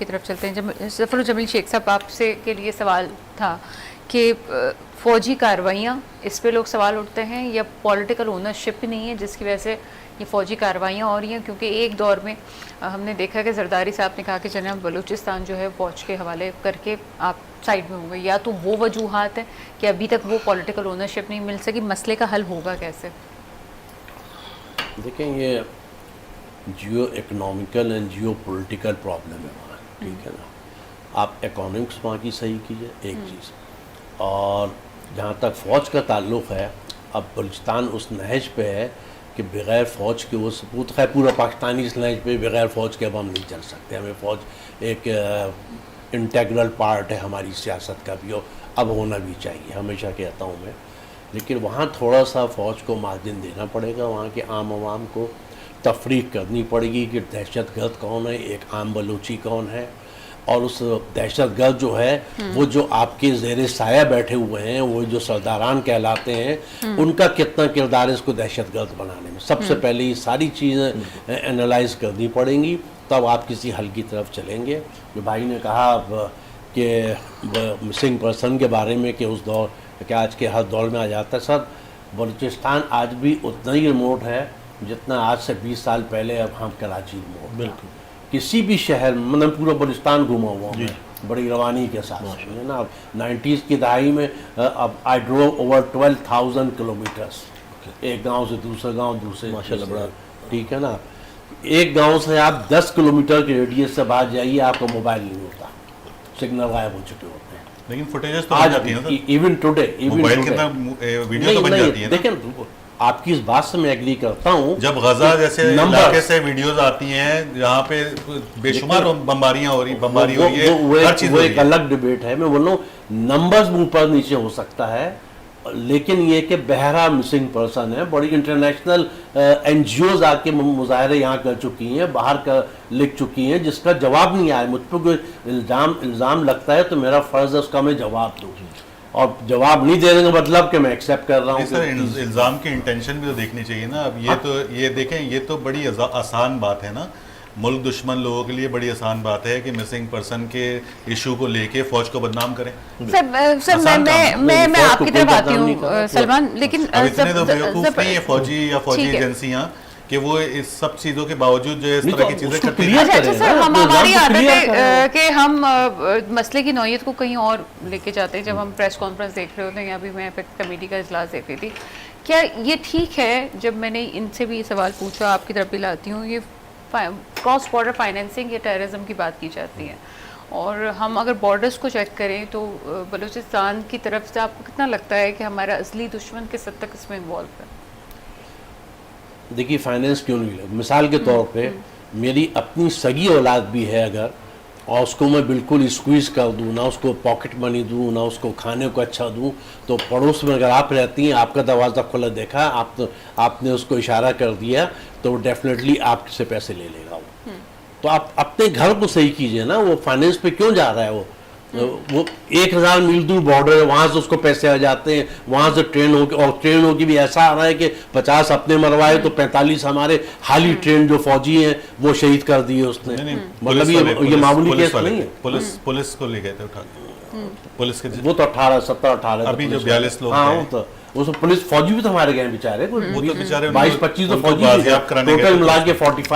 आपकी तरफ चलते हैं। ज़फ़रुल जमील शेख साहब, आपसे के लिए सवाल था कि फ़ौजी कार्रवाइयाँ, इस पे लोग सवाल उठते हैं या पॉलिटिकल ओनरशिप नहीं है जिसकी वजह से ये फ़ौजी कार्रवाइयाँ हो रही हैं? क्योंकि एक दौर में हमने देखा कि जरदारी साहब ने कहा कि जनाब बलूचिस्तान जो है फ़ौज के हवाले करके आप साइड में होंगे, या तो वो वजूहात है कि अभी तक वो पॉलिटिकल ओनरशिप नहीं मिल सकी, मसले का हल होगा कैसे? देखें, ये geo economical and geo political problem है वहाँ, ठीक है ना। आप इकोनॉमिक्स वहाँ की सही कीजिए, एक चीज़। और जहाँ तक फ़ौज का ताल्लुक़ है, अब बलूचिस्तान उस नहज पे है कि बग़ैर फ़ौज के वो सबूत है, पूरा पाकिस्तानी इस नहज पे बग़ैर फ़ौज के अब हम नहीं चल सकते। हमें फ़ौज एक इंटेग्रल पार्ट है हमारी सियासत का भी, और अब होना भी चाहिए, हमेशा कहता हूँ मैं। लेकिन वहाँ थोड़ा सा फ़ौज को मार्जिन देना पड़ेगा, वहाँ के आम आवाम को तफरीक करनी पड़ेगी कि दहशतगर्द कौन है, एक आम बलूची कौन है, और उस दहशतगर्द जो है वो जो आपके ज़ेरे साया बैठे हुए हैं, वो जो सरदारान कहलाते हैं, उनका कितना किरदार है इसको दहशतगर्द बनाने में। सबसे पहले ये सारी चीज़ें एनालाइज करनी पड़ेंगी, तब आप किसी हल की तरफ चलेंगे। जो भाई ने कहा कि मिसिंग पर्सन के बारे में कि उस दौर कि आज के हर दौर में आ जाता है, सर बलूचिस्तान आज भी उतना ही रिमोट है जितना आज से 20 साल पहले अब हम कराची रिमोट। बिल्कुल, किसी भी शहर, मतलब पूरा बलूचिस्तान घूमा हुआ हूँ बड़ी रवानी के साथ, है ना। अब 90s की दहाई में अब आई ड्रोव ओवर 12,000 किलोमीटर्स, एक गांव से दूसरे गांव, दूसरे माशाल्लाह बड़ा, ठीक है ना। एक गांव से आप 10 किलोमीटर के रेडियस से बाहर जाइए, आपका मोबाइल नहीं होता, सिग्नल गायब हो चुके होते हैं। लेकिन फुटेजेस तो बन जाती हैं, इवन टुडे, मोबाइल के अंदर वीडियो तो बन जाती है। देखें, आपकी इस बात से मैं एग्री करता हूँ। जब गजा जैसे इलाके से वीडियोस आती हैं जहाँ पे बेशुमार बमबारियां हो रही, बमबारी हो रही है, हर चीज, वो एक अलग डिबेट है। मैं बोल रहा हूँ नंबर्स ऊपर नीचे हो सकता है, लेकिन ये कि बहरा मिसिंग पर्सन है। बड़ी इंटरनेशनल NGOs आके मुजाहरे यहाँ कर चुकी हैं, बाहर का लिख चुकी हैं, जिसका जवाब नहीं आया। मुझ पर कोई इल्ज़ाम लगता है तो मेरा फ़र्ज़ है उसका मैं जवाब दूँ, और जवाब नहीं देने का मतलब कि मैं एक्सेप्ट कर रहा हूँ। सर, इल्ज़ाम की इंटेंशन भी तो देखनी चाहिए ना। अब ये तो ये देखें, ये तो बड़ी आसान बात है ना, मुल्क दुश्मन लोगों के लिए बड़ी आसान बात है कि मिसिंग पर्सन के इशू को लेके फौज को बदनाम करें। सर मैं आपकी तरफ आती हूँ सलमान, लेकिन इतने तो बेवकूफ़ नहीं है फौजी या फौजी एजेंसियाँ कि वो इस सब चीज़ों के बावजूद जो इस तरह की चीज़ें करती हैं। अच्छा सर, हमारी आदत है कि हम मसले की नौयत को कहीं और लेके जाते हैं। जब हम प्रेस कॉन्फ्रेंस देख रहे होते हैं, या अभी मैं कमेटी का इजलास देख रही थी, क्या ये ठीक है? जब मैंने इनसे भी ये सवाल पूछा, आपकी तरफ भी लाती हूँ, ये क्रॉस बॉर्डर फाइनेंसिंग या टेररिज्म की बात की जाती है, और हम अगर बॉर्डर्स को चेक करें तो बलूचिस्तान की तरफ से आपको कितना लगता है कि हमारा असली दुश्मन किस हद तक इसमें इन्वॉल्व है? देखिए, फाइनेंस क्यों नहीं लगा, मिसाल के तौर पे मेरी अपनी सगी औलाद भी है अगर, और उसको मैं बिल्कुल स्क्वीज़ कर दूँ, ना उसको पॉकेट मनी दूँ, ना उसको खाने को अच्छा दूँ, तो पड़ोस में अगर आप रहती हैं, आपका दरवाज़ा खुला देखा, आपने उसको इशारा कर दिया, तो डेफिनेटली आपसे पैसे ले लेगा वो। तो आप अपने घर को सही कीजिए ना, वो फाइनेंस पे क्यों जा रहा है? वो 1000 मील दूर बॉर्डर है, वहाँ से उसको पैसे आ जाते हैं, वहाँ से ट्रेनों की भी ऐसा आ रहा है कि 50 अपने मरवाए तो 45 हमारे हाली ट्रेन जो फौजी हैं वो शहीद कर दिए उसने। मतलब ये मामूली केस नहीं है। पुलिस को ले गए थे उठा के, पुलिस के वो तो 18 अभी जो 42 लोग, हाँ, तो वो सब पुलिस फौजी भी तो हमारे गए बेचारे, वो तो बेचारे 22-25 तो फौजी टोटल मिला के 45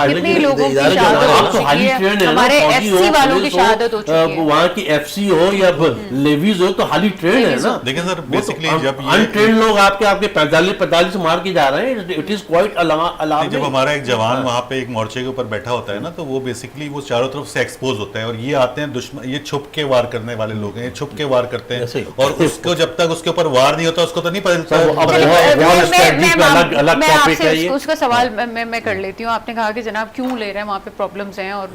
वहाँ की FC हो या लेवीज हो तो हाली ट्रेन है ना। देखिए सर, बेसिकली जब अनट्रेन लोग आपके 45 मार के जा रहे हैं, इट इज क्वाइट अलार्मिंग। जब हमारा एक जवान वहाँ पे एक मोर्चे के ऊपर बैठा होता है ना, तो वो बेसिकली वो चारों तरफ से एक्सपोज होता है, और ये आते हैं दुश्मन, ये छुप के वार करने वाले लोग हैं, छुप के वार करते हैं, और उसको जब तक उसके ऊपर वार नहीं होता उसको तो नहीं पता। मैं आपसे उसका सवाल मैं कर लेती हूँ। आपने कहा कि जनाब क्यों ले रहे हैं, वहाँ पे प्रॉब्लम्स हैं, और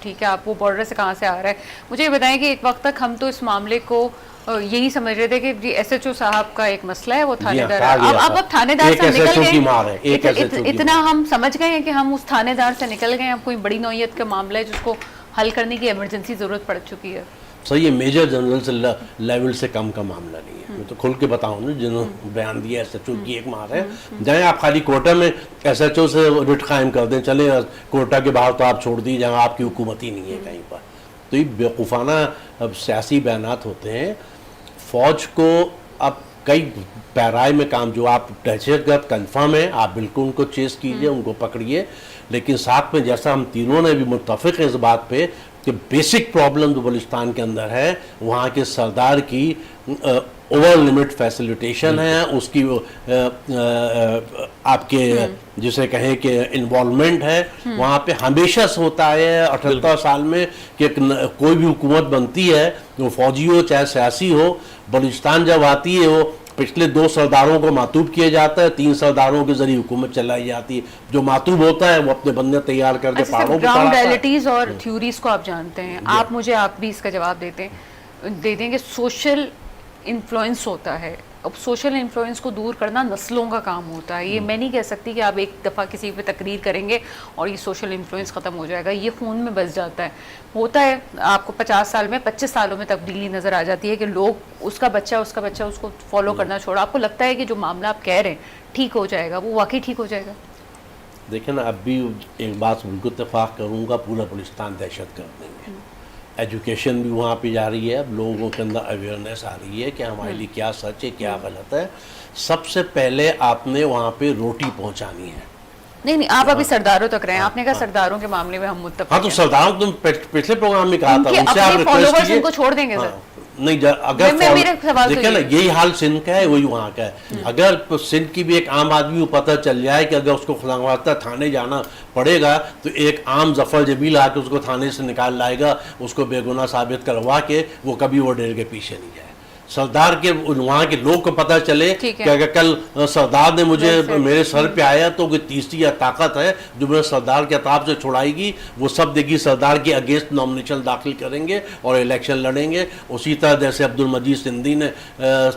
ठीक है, आप वो बॉर्डर से कहाँ से आ रहा है। मुझे ये बताएं कि एक वक्त तक हम तो इस मामले को यही समझ रहे थे कि SHO साहब का एक मसला है, वो थानेदार है। अब थानेदार से निकल गए, इतना हम समझ गए हैं कि हम उस थानेदार से निकल गए, अब कोई बड़ी नौयत का मामला है जिसको हल करने की इमरजेंसी जरूरत पड़ चुकी है। सर, ये मेजर जनरल से लेवल से कम का मामला नहीं है। मैं तो खुल के बताऊँ ना, जिन्होंने बयान दिया SHO की एक मार है, जाए आप खाली कोटा में SHO से रिट कायम कर दें, चले कोटा के बाहर तो आप छोड़ दी, जहाँ आपकी हुकूमत ही नहीं है कहीं पर, तो ये बेवकूफ़ाना अब सियासी बयानात होते हैं। फ़ौज को अब कई पैराए में काम, जो आप दहशतगर्द कन्फर्म है, आप बिल्कुल उनको चेस कीजिए, उनको पकड़िए, लेकिन साथ में जैसा हम तीनों ने भी मुत्तफ़िक़ हैं इस बात पे कि बेसिक प्रॉब्लम जो बलूचिस्तान के अंदर है, वहाँ के सरदार की ओवर लिमिट फैसिलिटेशन है, उसकी आपके जिसे कहें कि इन्वॉल्वमेंट है वहाँ पे हमेशा से होता है 78 साल में कि कोई भी हुकूमत बनती है, वो फौजी हो चाहे सियासी हो, बलूचिस्तान जब आती है वो पिछले 2 सरदारों को मातूब किया जाता है, 3 सरदारों के जरिए हुकूमत चलाई जाती है। जो मातूब होता है वो अपने बंदे तैयार करके पहाड़ों पर ग्राउंड रियलिटीज और थ्योरीज को आप जानते हैं, आप भी इसका जवाब दे देंगे। सोशल इन्फ्लुएंस होता है, अब सोशल इन्फ्लुएंस को दूर करना नस्लों का काम होता है। ये मैं नहीं कह सकती कि आप एक दफ़ा किसी पे तकरीर करेंगे और ये सोशल इन्फ्लुएंस ख़त्म हो जाएगा, ये खून में बस जाता है। होता है आपको 50 साल में 25 सालों में तब्दीली नज़र आ जाती है कि लोग उसका बच्चा उसको फॉलो करना छोड़ा। आपको लगता है कि जो मामला आप कह रहे हैं ठीक हो जाएगा, वो वाकई ठीक हो जाएगा? देखिए ना, अब भी एक बात बिल्कुल इत्तेफाक करूँगा, पूरा बलूचिस्तान दहशत गर्द नहीं है। एजुकेशन भी वहाँ पे जा रही है, अब लोगों के अंदर अवेयरनेस आ रही है कि हमारे लिए क्या सच है क्या गलत है। सबसे पहले आपने वहाँ पे रोटी पहुँचानी है। नहीं, आप अभी सरदारों तक रहे हैं, आपने कहा सरदारों के मामले में हम मुत्तफ़िक़ हैं। हाँ, तो सरदारों को तुम पिछले प्रोग्राम में कहा था, उनसे आप रिक्वेस्ट कीजिए, उनको छोड़ देंगे सर? नहीं, अगर देखिए ना, यही हाल सिंध का है, वही वहाँ का है। अगर सिंध की भी एक आम आदमी को पता चल जाए कि अगर उसको खुदावंदा थाने जाना पड़ेगा तो एक आम जफर जबील आके उसको थाने से निकाल लाएगा, उसको बेगुनाह साबित करवा के वो कभी वो डेर के पीछे नहीं जाए। सरदार के वहाँ के लोग को पता चले कि अगर कल सरदार ने मुझे मेरे सर पे आया तो कोई तीसरी या ताकत है जो मेरे सरदार के अताब से छुड़ाएगी, वो सब देखिए सरदार के अगेंस्ट नॉमिनेशन दाखिल करेंगे और इलेक्शन लड़ेंगे। उसी तरह जैसे अब्दुल मजीद सिंधी ने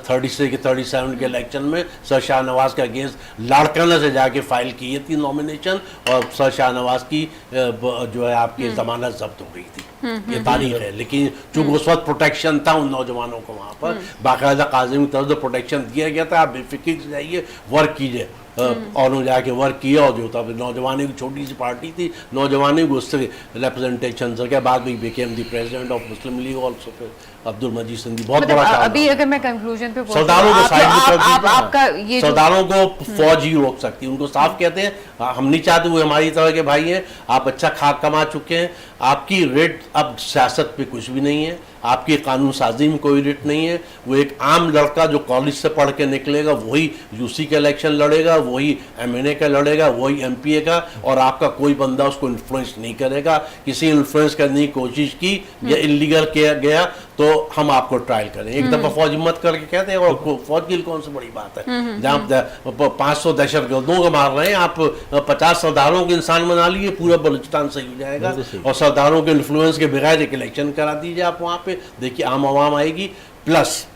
36 के 37 के इलेक्शन में सर शाहनवाज के अगेंस्ट लाड़काना से जाके फाइल की थी नॉमिनेशन, और सर शाहनवाज की जो है आपकी जमानत जब्त हो गई थी। ये तारीख है। लेकिन चूंकि उस वक्त प्रोटेक्शन था उन नौजवानों को, वहाँ पर बाकायदा काजिम की तरफ से प्रोटेक्शन दिया गया था, आप बेफिक्र से जाइए, वर्क कीजिए। और जाके वर्क किया, और जो था नौजवानों की छोटी सी पार्टी थी, नौजवानों को उससे रिप्रेजेंटेशन के बाद में became the president of Muslim league also. फिर अब्दुल मजीद सिंधी बहुत बड़ा काम। अभी अगर मैं कंक्लूजन पे सरदारों को सरदारों को फौज ही रोक सकती है। उनको साफ कहते हैं हम नहीं चाहते, वो हमारी तरह के भाई हैं, आप अच्छा खाक कमा चुके हैं, आपकी रेट अब सियासत पे कुछ भी नहीं है, आपकी कानून साजी में कोई रेट नहीं है। वो एक आम लड़का जो कॉलेज से पढ़ के निकलेगा वही यूसी का इलेक्शन लड़ेगा, वही एमएनए का लड़ेगा, वही एमपीए का, और आपका कोई बंदा उसको इन्फ्लुएंस नहीं करेगा। किसी इन्फ्लुएंस करने की कोशिश की या इलीगल किया गया तो हम आपको ट्रायल करें। एक दफा फौज हिम्मत करके कहते हैं, और फौज की कौन सी बड़ी बात है, जहाँ 500 दहशतगर्दों को मार रहे हैं, आप 50 सरदारोों के इंसान बना लिए, पूरा बलूचिस्तान सही हो जाएगा। और सरदारों के इन्फ्लुएंस के बगैर एक इलेक्शन करा दीजिए आप वहाँ पे, देखिए आम आवाम आएगी। प्लस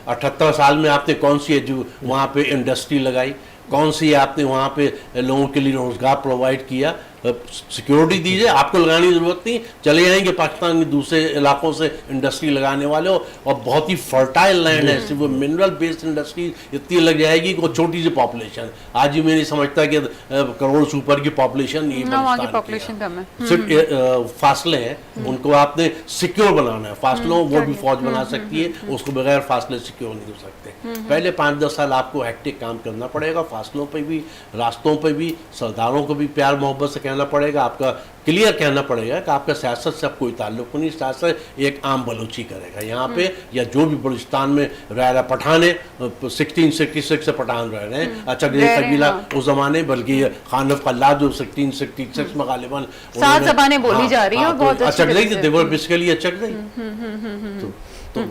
78 साल में आपने कौन सी वहाँ पे इंडस्ट्री लगाई, कौन सी आपने वहाँ पे लोगों के लिए रोजगार प्रोवाइड किया? सिक्योरिटी दीजिए, आपको लगाने की जरूरत नहीं, चले जाएंगे पाकिस्तान के दूसरे इलाकों से इंडस्ट्री लगाने वाले हो, और बहुत ही फर्टाइल लैंड है, सिर्फ मिनरल बेस्ड इंडस्ट्री इतनी लग जाएगी कि वो छोटी सी पॉपुलेशन। आज ही मैं नहीं समझता कि करोड़ से ऊपर की पॉपुलेशन पॉपुलेशन कम है, सिर्फ फासले हैं, उनको आपने सिक्योर बनाना है। फासलों वो भी फौज बना सकती है, उसको बगैर फासले सिक्योर नहीं हो सकते। पहले 5-10 साल आपको हेक्टिक काम करना पड़ेगा, फासलों पर भी, रास्तों पर भी, सरदारों को भी प्यार मोहब्बत से कहना पड़ेगा, आपका क्लियर कहना पड़ेगा कि आपका सियासत से अब कोई ताल्लुक नहीं, सियासत एक आम बलूची करेगा यहाँ पे, या जो भी बलूचिस्तान में रह रहा पठान है, 1666 से पठान रह रहे हैं, अचगजई कबीला उस जमाने, बल्कि खानफ खल्लाद जो 1666 में गालिबन 7 ज़बानें बोली जा रही है, बहुत अचगजई थे, देवर बेसिकली अचगजई। तो